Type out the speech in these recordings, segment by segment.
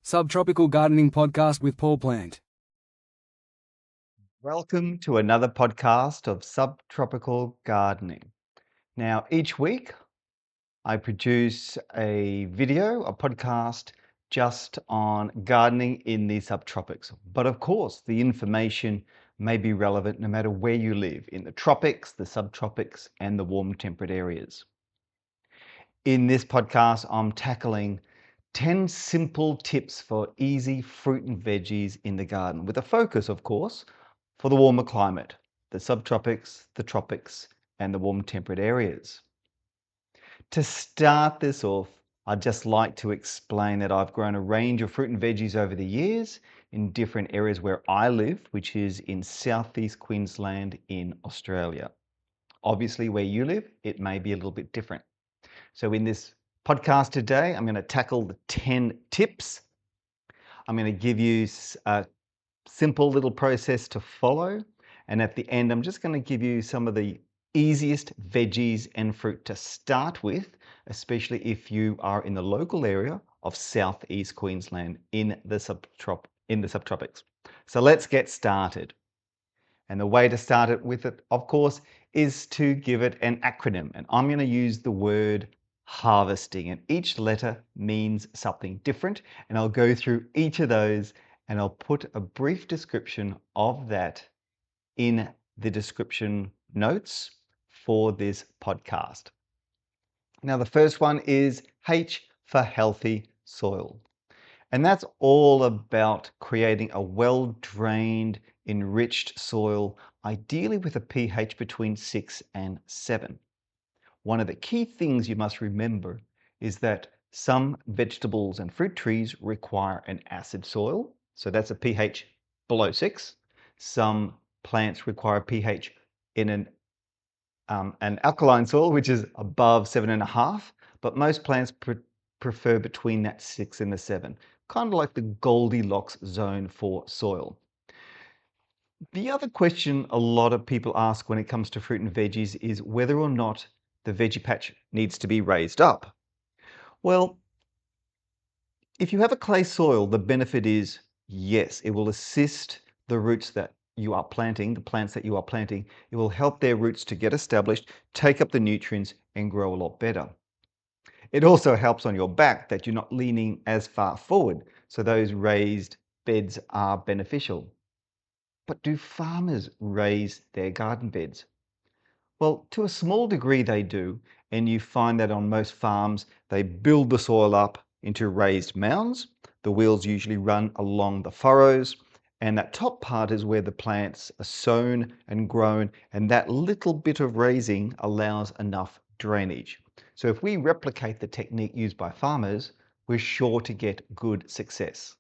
Subtropical Gardening Podcast with Paul Plant. Welcome to another podcast of Subtropical Gardening. Now, each week I produce a video, a podcast just on gardening in the subtropics. But of course, the information may be relevant no matter where you live, in the tropics, the subtropics, and the warm temperate areas. In this podcast, I'm tackling 10 simple tips for easy fruit and veggies in the garden, with a focus, of course, for the warmer climate, the subtropics, the tropics, and the warm temperate areas. To start this off, I'd just like to explain that I've grown a range of fruit and veggies over the years in different areas where I live, which is in southeast Queensland in Australia. Obviously, where you live, it may be a little bit different. So in this podcast today, I'm going to tackle the 10 tips. I'm going to give you a simple little process to follow. And at the end, I'm just going to give you some of the easiest veggies and fruit to start with, especially if you are in the local area of southeast Queensland in the subtropics. So let's get started. And the way to start it with it, of course, is to give it an acronym. And I'm going to use the word harvesting, and each letter means something different. And I'll go through each of those and I'll put a brief description of that in the description notes for this podcast. Now, the first one is H for healthy soil. And that's all about creating a well-drained, enriched soil, ideally with a pH between 6 and 7. One of the key things you must remember is that some vegetables and fruit trees require an acid soil, so that's a pH below 6. Some plants require pH in an alkaline soil, which is above 7.5, but most plants prefer between that 6 and the 7, kind of like the Goldilocks zone for soil. The other question a lot of people ask when it comes to fruit and veggies is whether or not the veggie patch needs to be raised up. Well, if you have a clay soil, the benefit is, yes, it will assist the roots that you are planting, the plants that you are planting. It will help their roots to get established, take up the nutrients, and grow a lot better. It also helps on your back that you're not leaning as far forward, so those raised beds are beneficial. But do farmers raise their garden beds? Well, to a small degree they do, and you find that on most farms, they build the soil up into raised mounds. The wheels usually run along the furrows, and that top part is where the plants are sown and grown, and that little bit of raising allows enough drainage. So if we replicate the technique used by farmers, we're sure to get good success.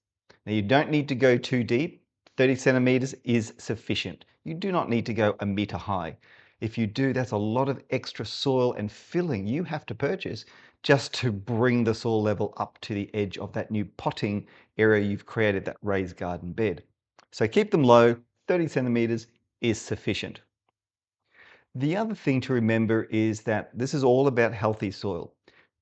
Now, you don't need to go too deep. 30 centimeters is sufficient. You do not need to go a meter high. If you do, that's a lot of extra soil and filling you have to purchase just to bring the soil level up to the edge of that new potting area you've created, that raised garden bed. So keep them low. 30 centimeters is sufficient. The other thing to remember is that this is all about healthy soil.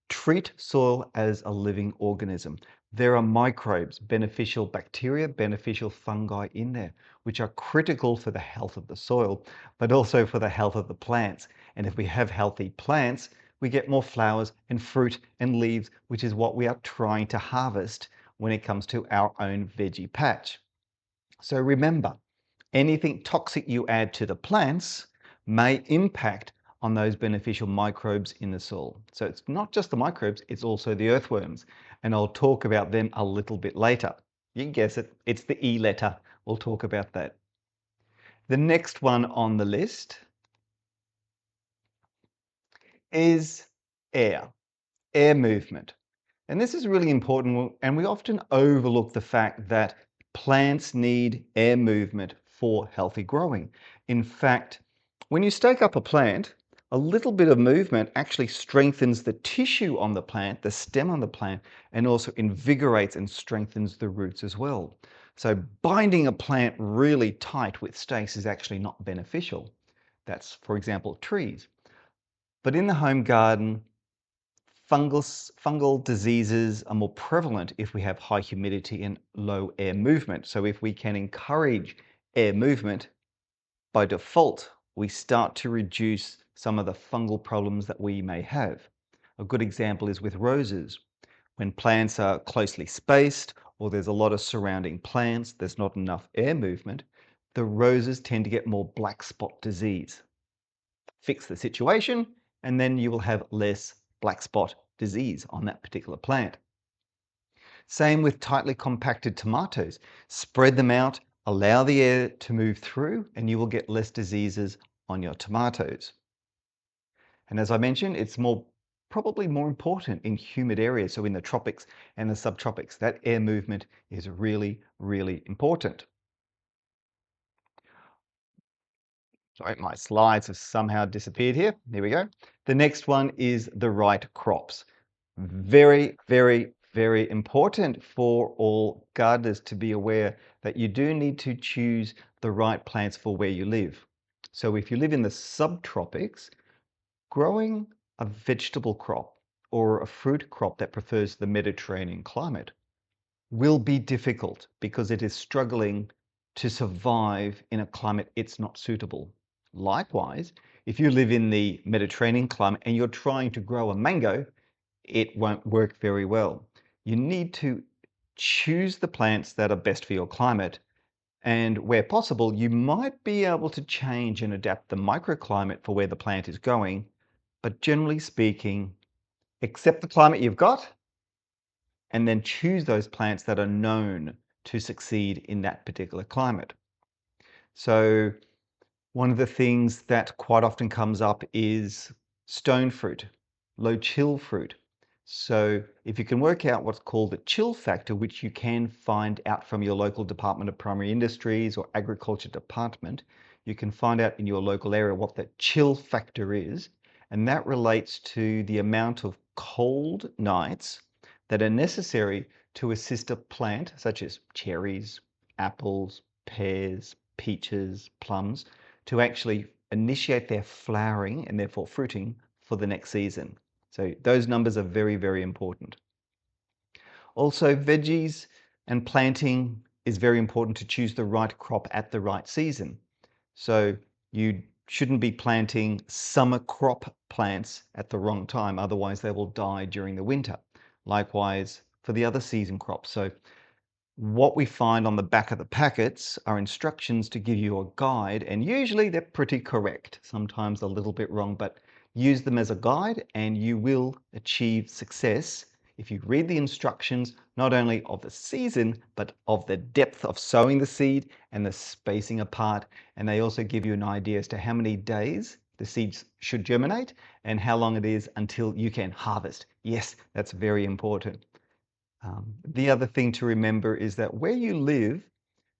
Treat soil as a living organism. There are microbes, beneficial bacteria, beneficial fungi in there, which are critical for the health of the soil, but also for the health of the plants. And if we have healthy plants, we get more flowers and fruit and leaves, which is what we are trying to harvest when it comes to our own veggie patch. So remember, anything toxic you add to the plants may impact on those beneficial microbes in the soil. So it's not just the microbes, it's also the earthworms. And I'll talk about them a little bit later. You can guess it, it's the E letter. We'll talk about that. The next one on the list is air movement. And this is really important, and we often overlook the fact that plants need air movement for healthy growing. In fact, when you stake up a plant, a little bit of movement actually strengthens the tissue on the plant, the stem on the plant, and also invigorates and strengthens the roots as well. So binding a plant really tight with stakes is actually not beneficial. That's, for example, trees. But in the home garden, fungal diseases are more prevalent if we have high humidity and low air movement. So if we can encourage air movement, by default, we start to reduce some of the fungal problems that we may have. A good example is with roses. When plants are closely spaced or there's a lot of surrounding plants, there's not enough air movement, the roses tend to get more black spot disease. Fix the situation, and then you will have less black spot disease on that particular plant. Same with tightly compacted tomatoes. Spread them out, allow the air to move through, and you will get less diseases on your tomatoes. And as I mentioned, it's probably more important in humid areas, so in the tropics and the subtropics. That air movement is really, really important. Sorry, my slides have somehow disappeared here. Here we go. The next one is the right crops. Very, very, very important for all gardeners to be aware that you do need to choose the right plants for where you live. So if you live in the subtropics, growing a vegetable crop or a fruit crop that prefers the Mediterranean climate will be difficult because it is struggling to survive in a climate it's not suitable. Likewise, if you live in the Mediterranean climate and you're trying to grow a mango, it won't work very well. You need to choose the plants that are best for your climate, and where possible, you might be able to change and adapt the microclimate for where the plant is going, but generally speaking, accept the climate you've got and then choose those plants that are known to succeed in that particular climate. So one of the things that quite often comes up is stone fruit, low chill fruit. So if you can work out what's called the chill factor, which you can find out from your local Department of Primary Industries or Agriculture Department, you can find out in your local area what that chill factor is. And that relates to the amount of cold nights that are necessary to assist a plant, such as cherries, apples, pears, peaches, plums, to actually initiate their flowering and therefore fruiting for the next season. So those numbers are very, very important. Also, veggies and planting is very important to choose the right crop at the right season. So you shouldn't be planting summer crop plants at the wrong time, otherwise they will die during the winter. Likewise for the other season crops. So what we find on the back of the packets are instructions to give you a guide, and usually they're pretty correct, sometimes a little bit wrong, but use them as a guide and you will achieve success if you read the instructions, not only of the season, but of the depth of sowing the seed and the spacing apart. And they also give you an idea as to how many days the seeds should germinate and how long it is until you can harvest. Yes, that's very important. The other thing to remember is that where you live,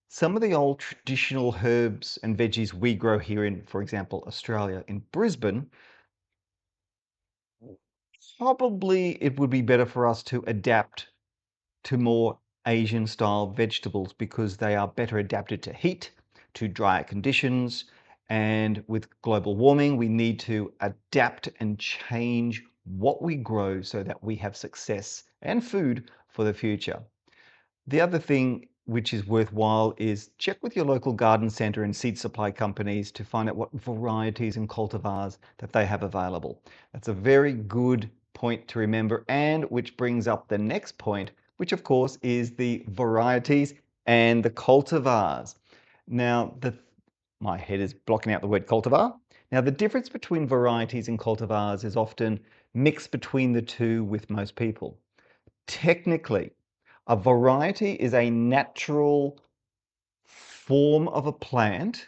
some of the old traditional herbs and veggies we grow here in, for example, Australia, in Brisbane, probably it would be better for us to adapt to more Asian style vegetables because they are better adapted to heat, to drier conditions, and with global warming, we need to adapt and change what we grow so that we have success and food for the future. The other thing which is worthwhile is check with your local garden center and seed supply companies to find out what varieties and cultivars that they have available. That's a very good point to remember, and which brings up the next point, which of course is the varieties and the cultivars. Now, my head is blocking out the word cultivar. Now, the difference between varieties and cultivars is often mixed between the two with most people. Technically, a variety is a natural form of a plant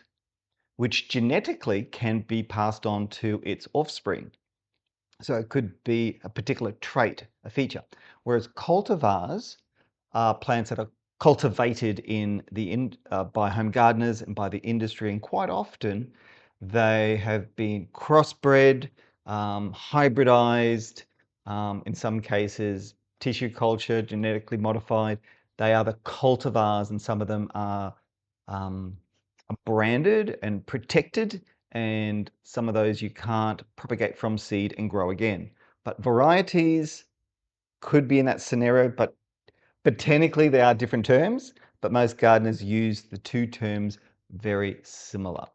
which genetically can be passed on to its offspring. So it could be a particular trait, a feature. Whereas cultivars are plants that are cultivated by home gardeners and by the industry, and quite often they have been crossbred, hybridized, in some cases tissue culture, genetically modified. They are the cultivars, and some of them are branded and protected, and some of those you can't propagate from seed and grow again. But varieties could be in that scenario, but botanically they are different terms, but most gardeners use the two terms very similar.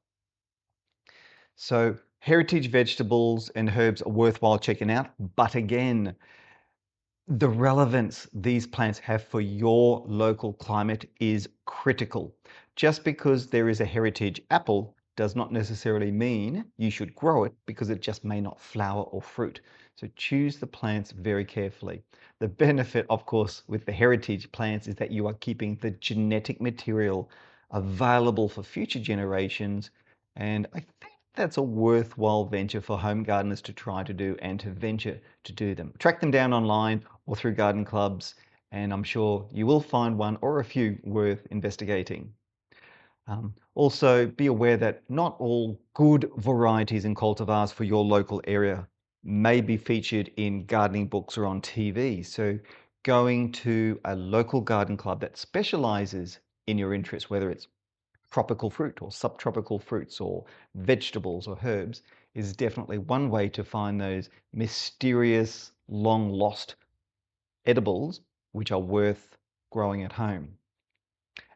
So heritage vegetables and herbs are worthwhile checking out, but again, the relevance these plants have for your local climate is critical. Just because there is a heritage apple does not necessarily mean you should grow it, because it just may not flower or fruit. So choose the plants very carefully. The benefit, of course, with the heritage plants is that you are keeping the genetic material available for future generations, and I think that's a worthwhile venture for home gardeners to try to do and to venture to do them. Track them down online or through garden clubs, and I'm sure you will find one or a few worth investigating. Also, be aware that not all good varieties and cultivars for your local area may be featured in gardening books or on TV. So going to a local garden club that specializes in your interest, whether it's tropical fruit or subtropical fruits or vegetables or herbs, is definitely one way to find those mysterious, long lost edibles which are worth growing at home.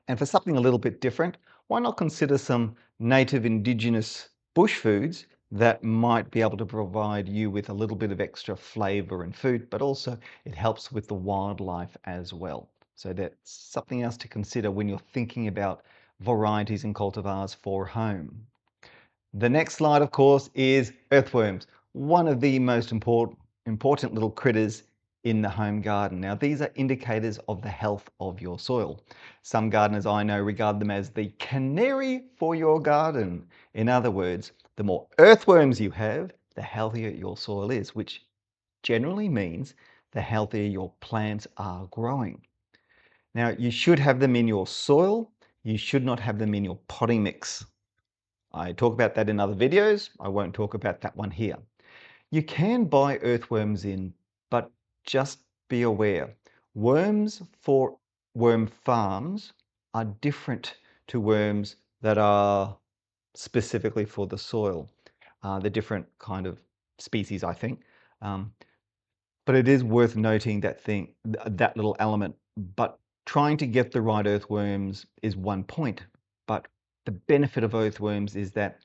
And for something a little bit different, why not consider some native indigenous bush foods that might be able to provide you with a little bit of extra flavor and food, but also it helps with the wildlife as well. So that's something else to consider when you're thinking about varieties and cultivars for home. The next slide, of course, is earthworms, one of the most important little critters in the home garden. Now, these are indicators of the health of your soil. Some gardeners I know regard them as the canary for your garden. In other words, the more earthworms you have, the healthier your soil is, which generally means the healthier your plants are growing. Now, you should have them in your soil. You should not have them in your potting mix. I talk about that in other videos. I won't talk about that one here. You can buy earthworms in, but just be aware. Worms for worm farms are different to worms that are specifically for the soil. They're different kind of species, I think. But it is worth noting that little element. But trying to get the right earthworms is one point. But the benefit of earthworms is that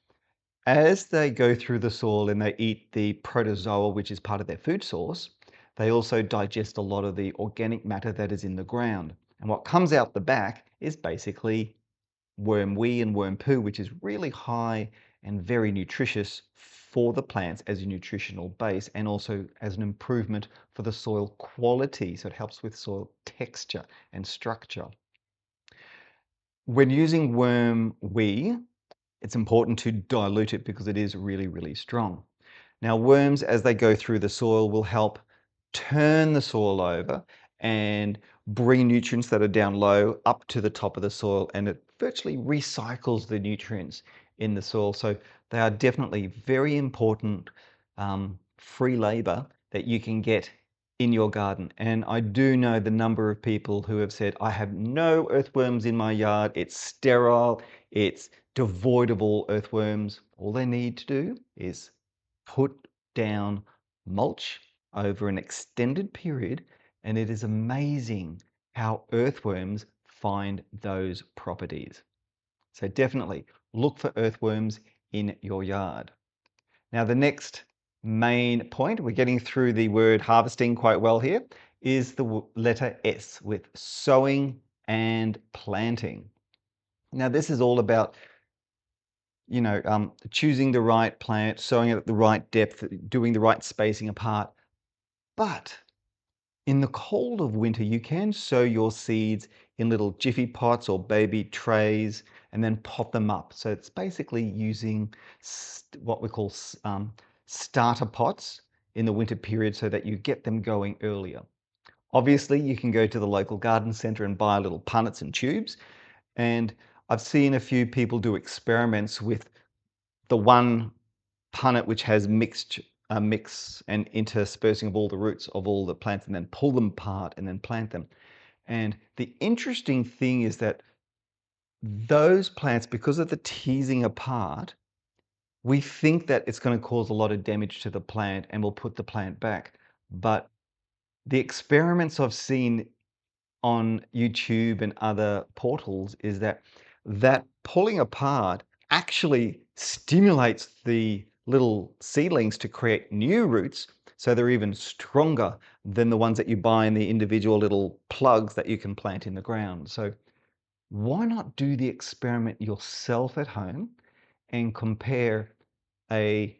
as they go through the soil and they eat the protozoa, which is part of their food source, they also digest a lot of the organic matter that is in the ground. And what comes out the back is basically worm wee and worm poo, which is really high and very nutritious for the plants as a nutritional base, and also as an improvement for the soil quality. So it helps with soil texture and structure. When using worm wee, it's important to dilute it because it is really, really strong. Now, worms, as they go through the soil, will help turn the soil over and bring nutrients that are down low up to the top of the soil, and it virtually recycles the nutrients in the soil. So they are definitely very important free labor that you can get in your garden. And I do know the number of people who have said, I have no earthworms in my yard, it's sterile, it's devoid of all earthworms. All they need to do is put down mulch over an extended period, and it is amazing how earthworms find those properties. So definitely look for earthworms in your yard. Now, the next main point, we're getting through the word harvesting quite well here, is the letter S with sowing and planting. Now, this is all about choosing the right plant, sowing it at the right depth, doing the right spacing apart. But in the cold of winter, you can sow your seeds in little jiffy pots or baby trays and then pot them up. So it's basically using what we call starter pots in the winter period so that you get them going earlier. Obviously, you can go to the local garden center and buy little punnets and tubes. And I've seen a few people do experiments with the one punnet which has a mix and interspersing of all the roots of all the plants, and then pull them apart and then plant them. And the interesting thing is that those plants, because of the teasing apart, We think that it's going to cause a lot of damage to the plant and we'll put the plant back. But the experiments I've seen on YouTube and other portals is that pulling apart actually stimulates the little seedlings to create new roots, so they're even stronger than the ones that you buy in the individual little plugs that you can plant in the ground. So why not do the experiment yourself at home and compare a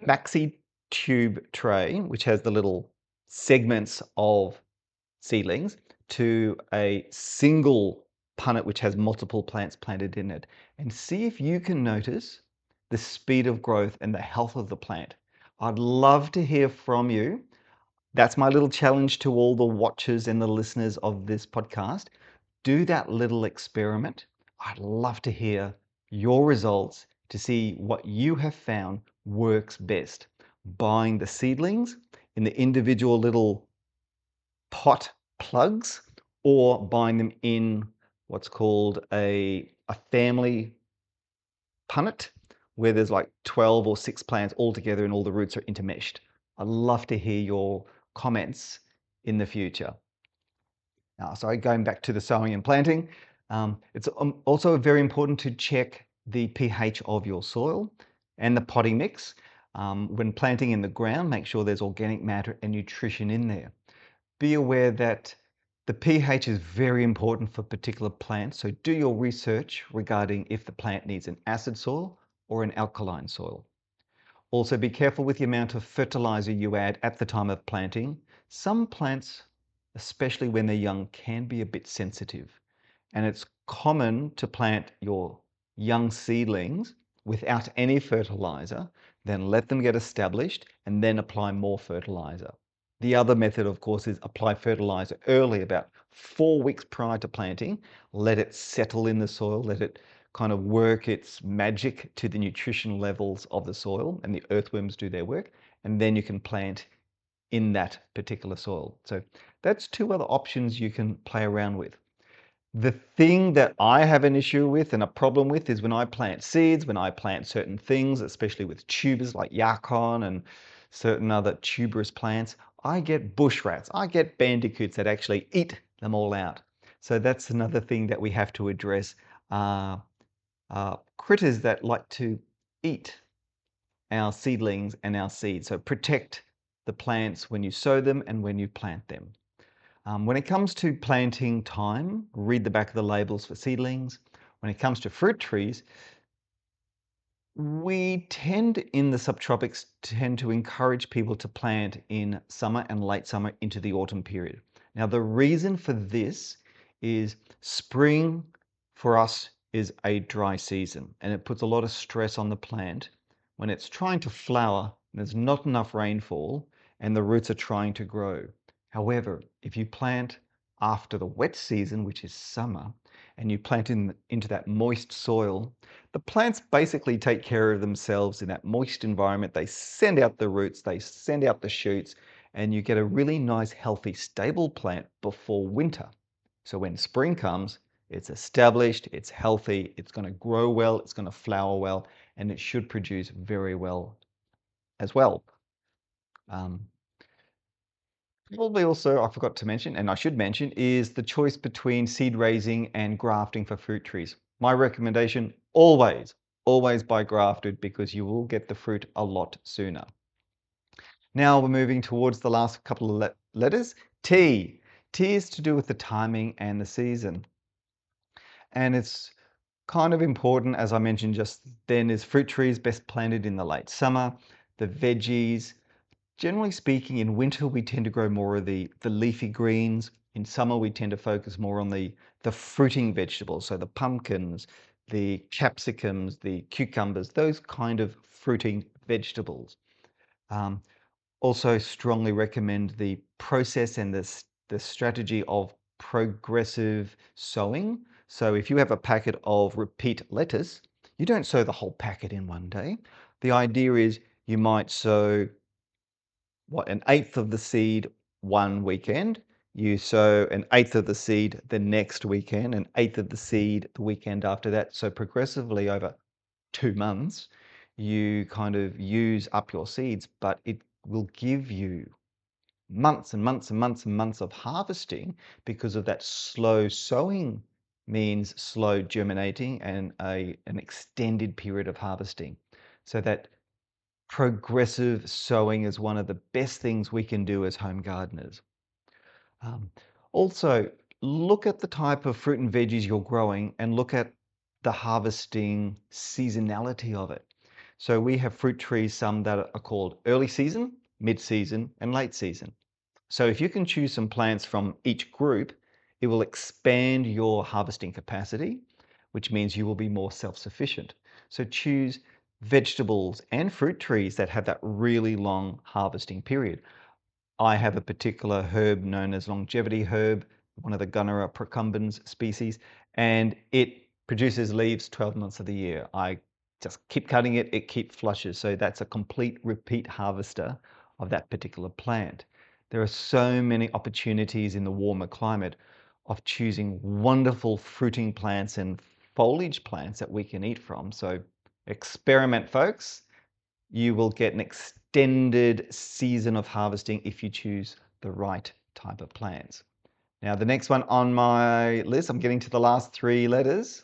maxi tube tray, which has the little segments of seedlings, to a single punnet which has multiple plants planted in it, and see if you can notice the speed of growth and the health of the plant. I'd love to hear from you. That's my little challenge to all the watchers and the listeners of this podcast. Do that little experiment. I'd love to hear your results to see what you have found works best. Buying the seedlings in the individual little pot plugs, or buying them in what's called a family punnet, where there's like 12 or 6 plants all together and all the roots are intermeshed. I'd love to hear your comments in the future. Now, sorry, going back to the sowing and planting, it's also very important to check the pH of your soil and the potting mix. When planting in the ground, make sure there's organic matter and nutrition in there. Be aware that the pH is very important for particular plants, so do your research regarding if the plant needs an acid soil or an alkaline soil. Also, be careful with the amount of fertilizer you add at the time of planting. Some plants, especially when they're young, can be a bit sensitive, and it's common to plant your young seedlings without any fertilizer, then let them get established and then apply more fertilizer. The other method, of course, is apply fertilizer early, about 4 weeks prior to planting. Let it settle in the soil, let it kind of work its magic to the nutrition levels of the soil, and the earthworms do their work, and then you can plant in that particular soil. So that's 2 other options you can play around with. The thing that I have an issue with and a problem with is when I plant seeds, when I plant certain things, especially with tubers like yacon and certain other tuberous plants, I get bush rats, I get bandicoots that actually eat them all out. So that's another thing that we have to address. Critters that like to eat our seedlings and our seeds. So protect the plants when you sow them and when you plant them. When it comes to planting time, read the back of the labels for seedlings. When it comes to fruit trees, we tend in the subtropics to encourage people to plant in summer and late summer into the autumn period. Now, the reason for this is spring for us is a dry season, and it puts a lot of stress on the plant when it's trying to flower and there's not enough rainfall and the roots are trying to grow. However, if you plant after the wet season, which is summer, and you plant into that moist soil, the plants basically take care of themselves in that moist environment. They send out the roots, they send out the shoots, and you get a really nice, healthy, stable plant before winter. So when spring comes, it's established, it's healthy, it's going to grow well, it's going to flower well, and it should produce very well as well. Probably also, I forgot to mention, and I should mention, is the choice between seed raising and grafting for fruit trees. My recommendation, always buy grafted, because you will get the fruit a lot sooner. Now we're moving towards the last couple of letters. T. T is to do with the timing and the season. And it's kind of important, as I mentioned just then, is fruit trees best planted in the late summer. The veggies, generally speaking, in winter, we tend to grow more of the leafy greens. In summer, we tend to focus more on the fruiting vegetables, so the pumpkins, the capsicums, the cucumbers, those kind of fruiting vegetables. Also strongly recommend the process and the strategy of progressive sowing. So if you have a packet of repeat lettuce, you don't sow the whole packet in one day. The idea is you might sow an eighth of the seed one weekend, you sow an eighth of the seed the next weekend, an eighth of the seed the weekend after that. So progressively over 2 months, you kind of use up your seeds, but it will give you months and months and months and months of harvesting because of that slow sowing means slow germinating and an extended period of harvesting. So that progressive sowing is one of the best things we can do as home gardeners. Also, look at the type of fruit and veggies you're growing and look at the harvesting seasonality of it. So we have fruit trees, some that are called early season, mid-season, and late season. So if you can choose some plants from each group, it will expand your harvesting capacity, which means you will be more self-sufficient. So choose vegetables and fruit trees that have that really long harvesting period. I have a particular herb known as longevity herb, one of the Gunnera procumbens species, and it produces leaves 12 months of the year. I just keep cutting it, it keeps flushes. So that's a complete repeat harvester of that particular plant. There are so many opportunities in the warmer climate of choosing wonderful fruiting plants and foliage plants that we can eat from. So experiment, folks. You will get an extended season of harvesting if you choose the right type of plants. Now, the next one on my list, I'm getting to the last 3 letters,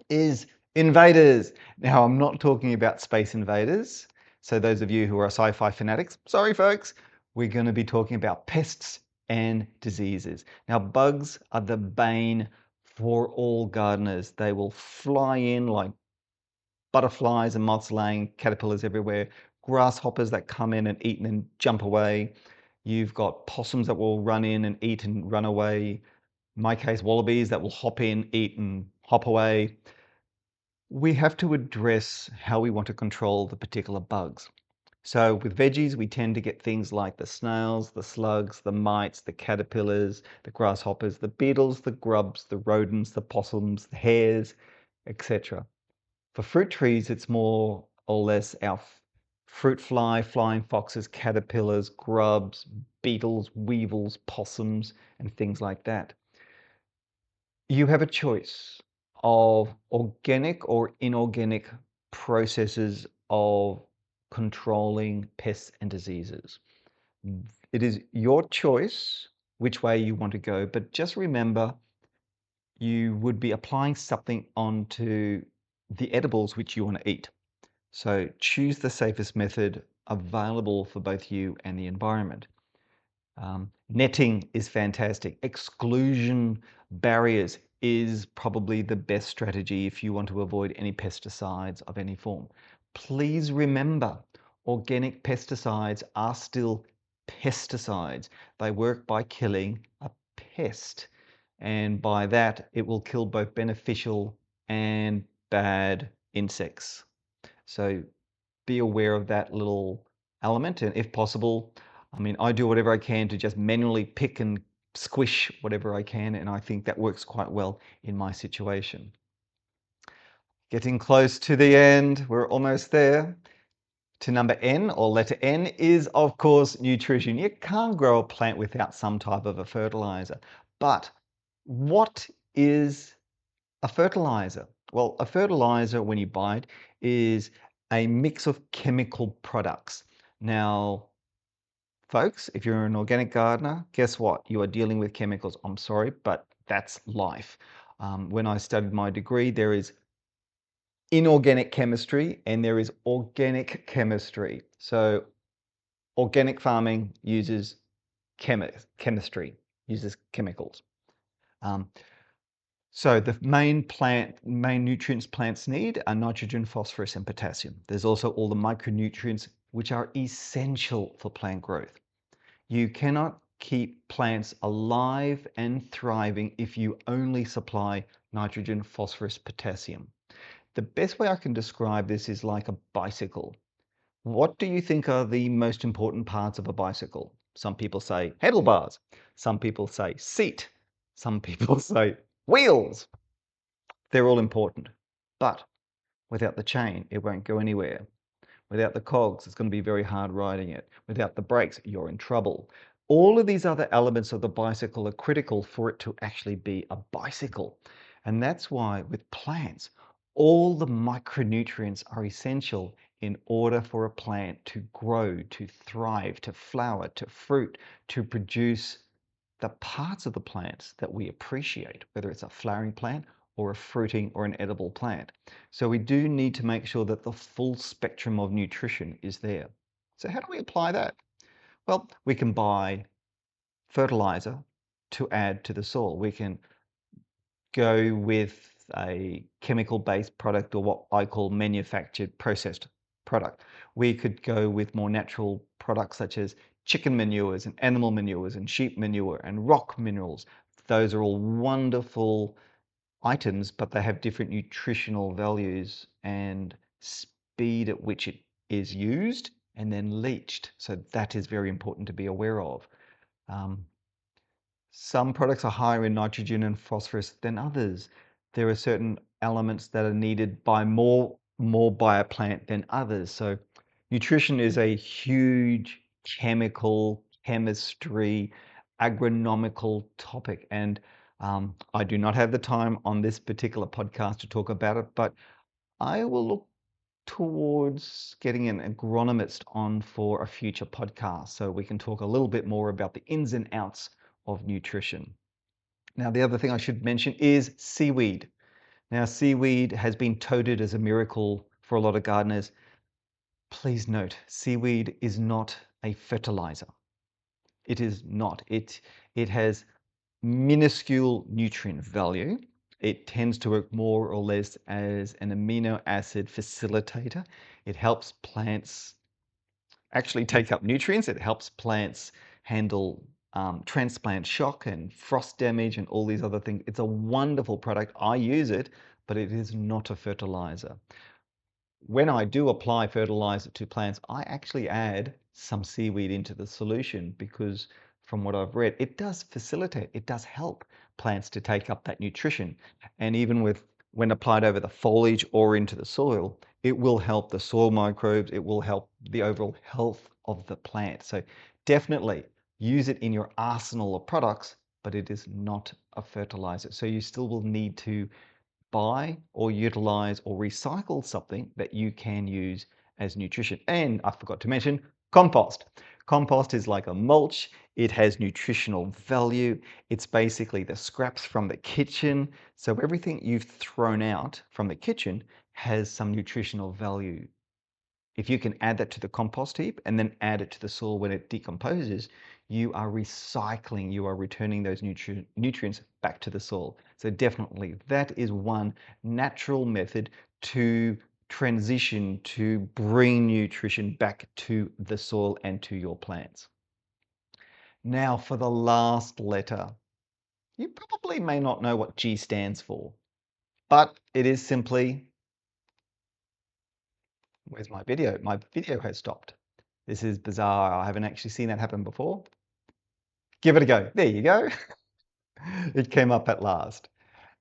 is Invaders. Now, I'm not talking about Space Invaders. So those of you who are sci-fi fanatics, sorry folks, we're going to be talking about pests and diseases. Now, bugs are the bane for all gardeners. They will fly in like butterflies and moths laying caterpillars everywhere, grasshoppers that come in and eat and then jump away. You've got possums that will run in and eat and run away. In my case, wallabies that will hop in, eat and hop away. We have to address how we want to control the particular bugs. So with veggies, we tend to get things like the snails, the slugs, the mites, the caterpillars, the grasshoppers, the beetles, the grubs, the rodents, the possums, the hares, etc. For fruit trees, it's more or less our fruit fly, flying foxes, caterpillars, grubs, beetles, weevils, possums, and things like that. You have a choice of organic or inorganic processes of controlling pests and diseases. It is your choice which way you want to go, but just remember you would be applying something onto the edibles which you want to eat. So choose the safest method available for both you and the environment. Netting is fantastic. Exclusion barriers is probably the best strategy if you want to avoid any pesticides of any form. Please remember, organic pesticides are still pesticides. They work by killing a pest. And by that, it will kill both beneficial and bad insects. So be aware of that little element. And if possible, I mean, I do whatever I can to just manually pick and squish whatever I can. And I think that works quite well in my situation. Getting close to the end. We're almost there. To number N, or letter N, is of course nutrition. You can't grow a plant without some type of a fertilizer. But what is a fertilizer? Well, a fertilizer, when you buy it, is a mix of chemical products. Now, folks, if you're an organic gardener, guess what? You are dealing with chemicals. I'm sorry, but that's life. When I studied my degree, there is inorganic chemistry and there is organic chemistry. So organic farming uses chemistry, uses chemicals. So the main nutrients plants need are nitrogen, phosphorus, and potassium. There's also all the micronutrients which are essential for plant growth. You cannot keep plants alive and thriving if you only supply nitrogen, phosphorus, potassium. The best way I can describe this is like a bicycle. What do you think are the most important parts of a bicycle? Some people say handlebars. Some people say seat. Some people say wheels. They're all important. But without the chain, it won't go anywhere. Without the cogs, it's going to be very hard riding it. Without the brakes, you're in trouble. All of these other elements of the bicycle are critical for it to actually be a bicycle. And that's why with plants, All the micronutrients are essential in order for a plant to grow, to thrive, to flower, to fruit, to produce the parts of the plants that we appreciate, whether it's a flowering plant or a fruiting or an edible plant. So we do need to make sure that the full spectrum of nutrition is there. So how do we apply that? Well, we can buy fertilizer to add to the soil. We can go with a chemical-based product or what I call manufactured processed product. We could go with more natural products such as chicken manures and animal manures and sheep manure and rock minerals. Those are all wonderful items, but they have different nutritional values and speed at which it is used and then leached. So that is very important to be aware of. Some products are higher in nitrogen and phosphorus than others. There are certain elements that are needed by more by a plant than others. So nutrition is a huge chemistry, agronomical topic. And I do not have the time on this particular podcast to talk about it, but I will look towards getting an agronomist on for a future podcast so we can talk a little bit more about the ins and outs of nutrition. Now, the other thing I should mention is seaweed. Now, seaweed has been touted as a miracle for a lot of gardeners. Please note, seaweed is not a fertilizer. It is not. It has minuscule nutrient value. It tends to work more or less as an amino acid facilitator. It helps plants actually take up nutrients. It helps plants handle transplant shock and frost damage and all these other things. It's a wonderful product. I use it, but it is not a fertilizer. When I do apply fertilizer to plants, I actually add some seaweed into the solution because from what I've read, it does facilitate, it does help plants to take up that nutrition. And even when applied over the foliage or into the soil, it will help the soil microbes, it will help the overall health of the plant. So definitely use it in your arsenal of products, but it is not a fertilizer. So you still will need to buy or utilize or recycle something that you can use as nutrition. And I forgot to mention compost. Compost is like a mulch. It has nutritional value. It's basically the scraps from the kitchen. So everything you've thrown out from the kitchen has some nutritional value. If you can add that to the compost heap and then add it to the soil when it decomposes, you are recycling, you are returning those nutrients back to the soil. So definitely that is one natural method to transition to bring nutrition back to the soil and to your plants. Now for the last letter. You probably may not know what G stands for, but it is simply, where's my video? My video has stopped. This is bizarre. I haven't actually seen that happen before. Give it a go. There you go. It came up at last.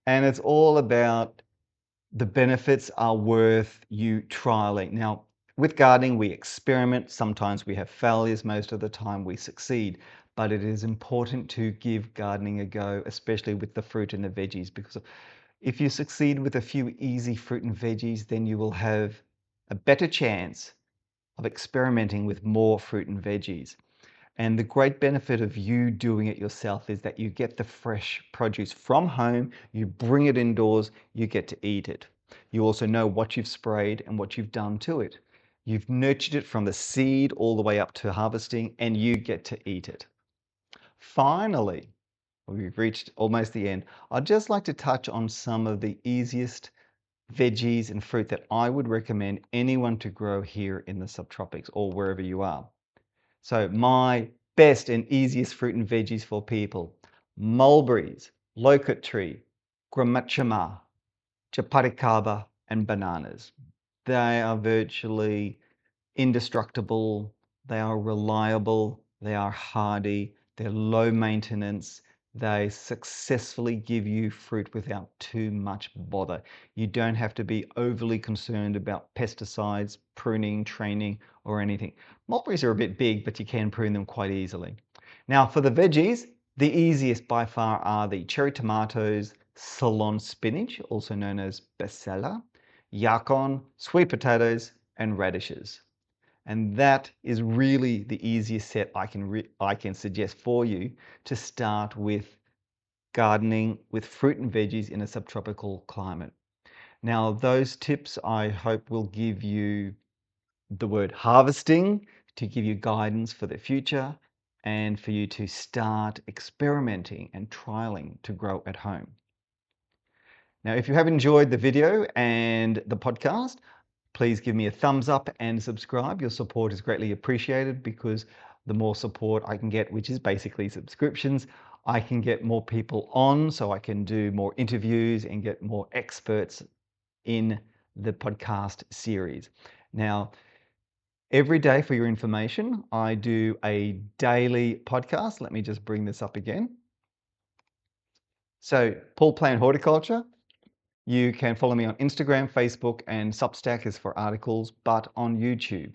And it's all about the benefits are worth you trialing. Now, with gardening, we experiment. Sometimes we have failures. Most of the time we succeed. But it is important to give gardening a go, especially with the fruit and the veggies, because if you succeed with a few easy fruit and veggies, then you will have a better chance of experimenting with more fruit and veggies. And the great benefit of you doing it yourself is that you get the fresh produce from home, you bring it indoors, you get to eat it. You also know what you've sprayed and what you've done to it. You've nurtured it from the seed all the way up to harvesting, and you get to eat it. Finally, we've reached almost the end. I'd just like to touch on some of the easiest veggies and fruit that I would recommend anyone to grow here in the subtropics or wherever you are. So my best and easiest fruit and veggies for people: mulberries, locust tree, gramachama, chaparicaba, and bananas. They are virtually indestructible, they are reliable, they are hardy, they're low maintenance, they successfully give you fruit without too much bother. You don't have to be overly concerned about pesticides, pruning, training, or anything. Mulberries are a bit big, but you can prune them quite easily. Now for the veggies, the easiest by far are the cherry tomatoes, Ceylon spinach, also known as Basala, yacon, sweet potatoes, and radishes. And that is really the easiest set I can suggest for you to start with gardening with fruit and veggies in a subtropical climate. Now, those tips I hope will give you the word harvesting to give you guidance for the future and for you to start experimenting and trialing to grow at home. Now, if you have enjoyed the video and the podcast, please give me a thumbs up and subscribe. Your support is greatly appreciated because the more support I can get, which is basically subscriptions, I can get more people on so I can do more interviews and get more experts in the podcast series. Now, every day for your information, I do a daily podcast. Let me just bring this up again. So, Paul Plant Horticulture. You can follow me on Instagram, Facebook, and Substack is for articles, but on YouTube.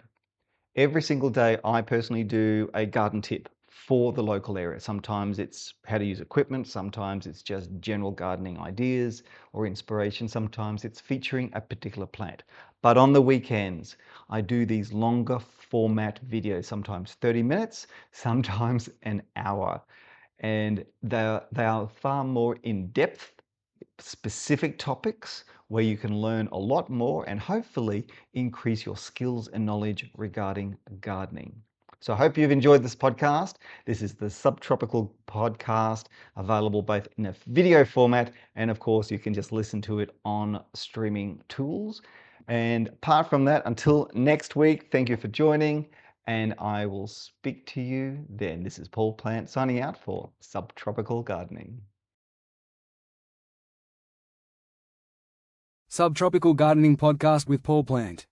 Every single day, I personally do a garden tip for the local area. Sometimes it's how to use equipment, sometimes it's just general gardening ideas or inspiration, sometimes it's featuring a particular plant. But on the weekends, I do these longer format videos, sometimes 30 minutes, sometimes an hour. And they are far more in depth, specific topics where you can learn a lot more and hopefully increase your skills and knowledge regarding gardening. So I hope you've enjoyed this podcast. This is the Subtropical podcast, available both in a video format and of course you can just listen to it on streaming tools. And apart from that, until next week, thank you for joining and I will speak to you then. This is Paul Plant signing out for Subtropical Gardening. Subtropical Gardening Podcast with Paul Plant.